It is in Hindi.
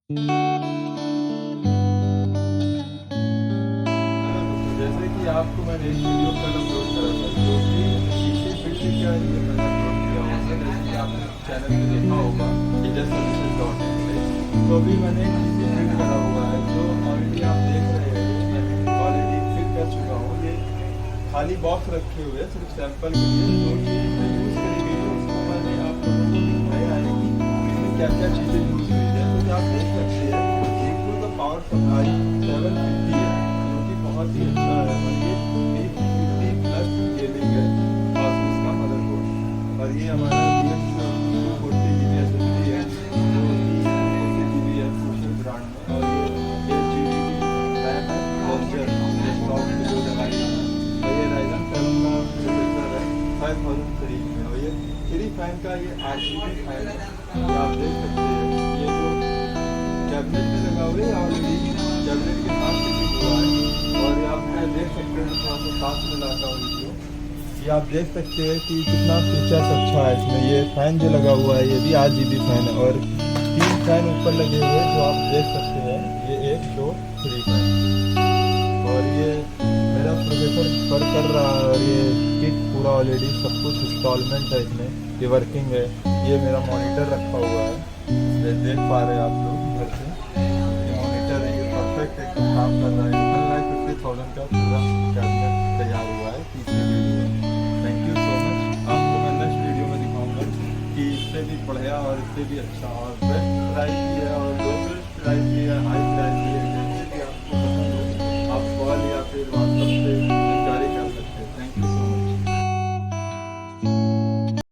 जैसे कि आपको मैंने एक वीडियो कल अपलोड करा था जो कि इसी फील्ड क्या ये मैंने अपलोड किया हुआ है। जैसे कि आपने चैनल पे देखा होगा सर्विसेज.in पे, तो अभी मैंने एक इसी फील्ड करा हुआ है जो ऑलरेडी आप देख रहे हैं। मैं ऑलरेडी फिल कर चुका हूँ। ये खाली बॉक्स रखे हुए हैं सिर्फ सैंपल के लिए, जो चीज़ मैं यूज़ करी गई है उसको मैंने आप लोगों को दिखाया है कि इसमें क्या क्या चीज़ें यूज़ हुई है। तो आप देख सकते हैं बिल्कुल का पावर सप्लाई 750 है, जो कि बहुत ही अच्छा है। और ये 850 प्लस गेमिंग है आसूस का मदरबोर्ड। और ये हमारा BX 240 GB SSD है जो कि 240 GB है सोशल ब्रांड में। और ये 8 GB की रैम है लॉन्चर डेस्कटॉप की जो लगाई है। और ये Ryzen 7 का प्रोसेसर है 5003 में। और ये 3 फैन का ये RGB फैन है, ये आप देख सकते हैं। ये जो कैबिनेट में लगा हुआ है ऑलरेडी कैबिनेट के साथ फिटिंग हुआ है। और ये आप देख सकते हैं, थोड़ा सा साथ में लाता हूँ वीडियो। ये आप देख सकते हैं कि कितना फीचर्स अच्छा है इसमें। ये फैन जो लगा हुआ है ये भी RGB फैन है। और 3 फैन ऊपर लगे हुए हैं जो आप देख सकते हैं। ये 1 2 3 फैन। और ये मेरा प्रोसेसर वर्क कर रहा है। और ये किट पूरा ऑलरेडी सब कुछ इंस्टॉलमेंट है इसमें, ये वर्किंग है। ये मेरा मॉनिटर रखा हुआ है, ये देख पा रहे हैं आप लोग घर से। ये मॉनिटर है, ये परफेक्ट एकदम काम कर रहा है। 50,000 का पूरा कैबिनेट तैयार हुआ है PCB में। Thank you so much. आपको मैं नेक्स्ट वीडियो में दिखाऊंगा कि इससे भी बढ़िया और इससे भी अच्छा और बेस्ट प्राइस भी है और लो बेस्ट प्राइस भी है, हाई